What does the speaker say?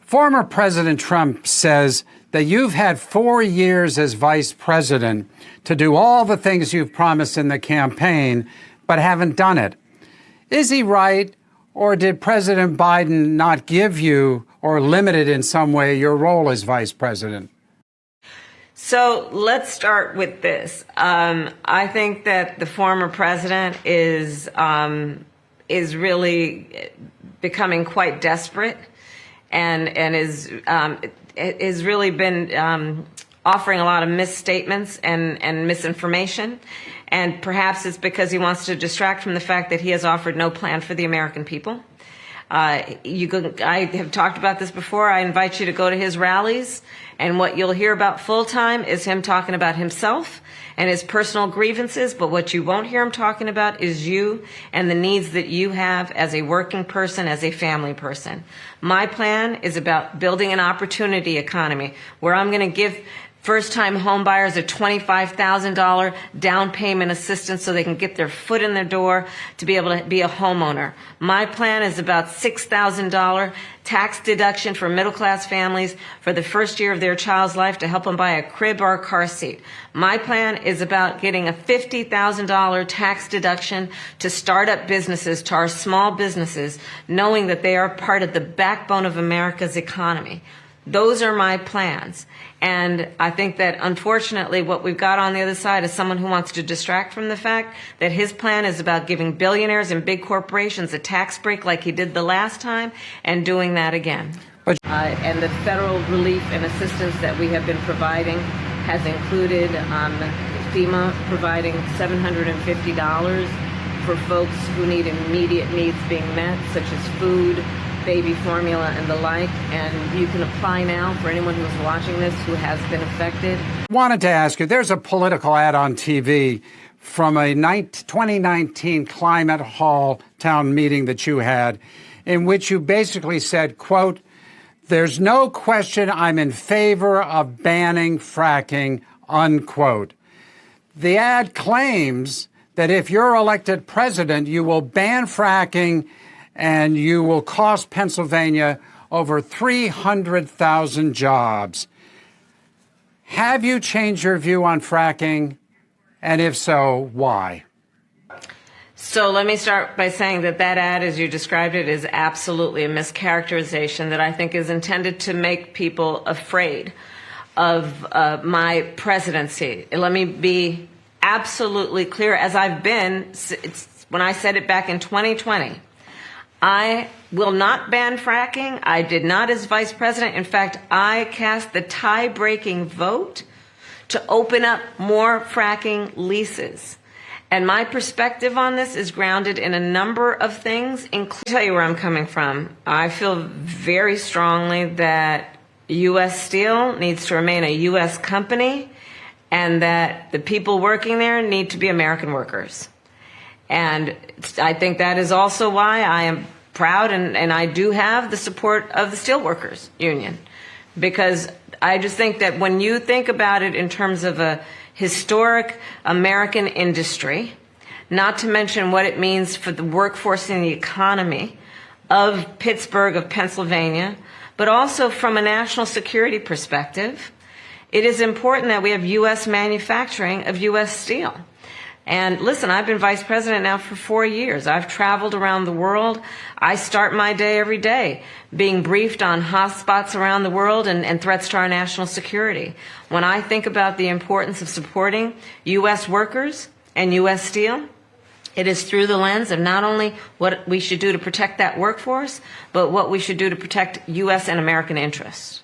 Former President Trump says that you've had 4 years as vice president to do all the things you've promised in the campaign, but haven't done it. Is he right, or did President Biden not give you or limit it in some way your role as vice president? So let's start with this. I think that the former president is really becoming quite desperate, and is really been offering a lot of misstatements and misinformation. And perhaps it's because he wants to distract from the fact that he has offered no plan for the American people. I have talked about this before. I invite you to go to his rallies, and what you'll hear about full time is him talking about himself and his personal grievances, but what you won't hear him talking about is you and the needs that you have as a working person, as a family person. My plan is about building an opportunity economy where I'm going to give first-time home buyers a $25,000 down payment assistance so they can get their foot in their door to be able to be a homeowner. My plan is about $6,000 tax deduction for middle-class families for the first year of their child's life to help them buy a crib or a car seat. My plan is about getting a $50,000 tax deduction to start up businesses, to our small businesses, knowing that they are part of the backbone of America's economy. Those are my plans. And I think that, unfortunately, what we've got on the other side is someone who wants to distract from the fact that his plan is about giving billionaires and big corporations a tax break like he did the last time and doing that again. And the federal relief and assistance that we have been providing has included FEMA providing $750 for folks who need immediate needs being met, such as food, baby formula, and the like. And you can apply now for anyone who's watching this who has been affected. Wanted to ask you, there's a political ad on TV from a 2019 Climate Hall town meeting that you had, in which you basically said, quote, "There's no question I'm in favor of banning fracking," unquote. The ad claims that if you're elected president, you will ban fracking and you will cost Pennsylvania over 300,000 jobs. Have you changed your view on fracking? And if so, why? So let me start by saying that that ad, as you described it, is absolutely a mischaracterization that I think is intended to make people afraid of my presidency. Let me be absolutely clear, as I've been when I said it back in 2020. I will not ban fracking. I did not as vice president. In fact, I cast the tie-breaking vote to open up more fracking leases. And my perspective on this is grounded in a number of things. I'll tell you where I'm coming from. I feel very strongly that U.S. Steel needs to remain a U.S. company, and that the people working there need to be American workers. And I think that is also why I am proud, and I do have the support of the Steelworkers Union, because I just think that when you think about it in terms of a historic American industry, not to mention what it means for the workforce and the economy of Pittsburgh, of Pennsylvania, but also from a national security perspective, it is important that we have U.S. manufacturing of U.S. steel. And listen, I've been vice president now for 4 years. I've traveled around the world. I start my day every day being briefed on hotspots around the world and threats to our national security. When I think about the importance of supporting U.S. workers and U.S. steel, it is through the lens of not only what we should do to protect that workforce, but what we should do to protect U.S. and American interests.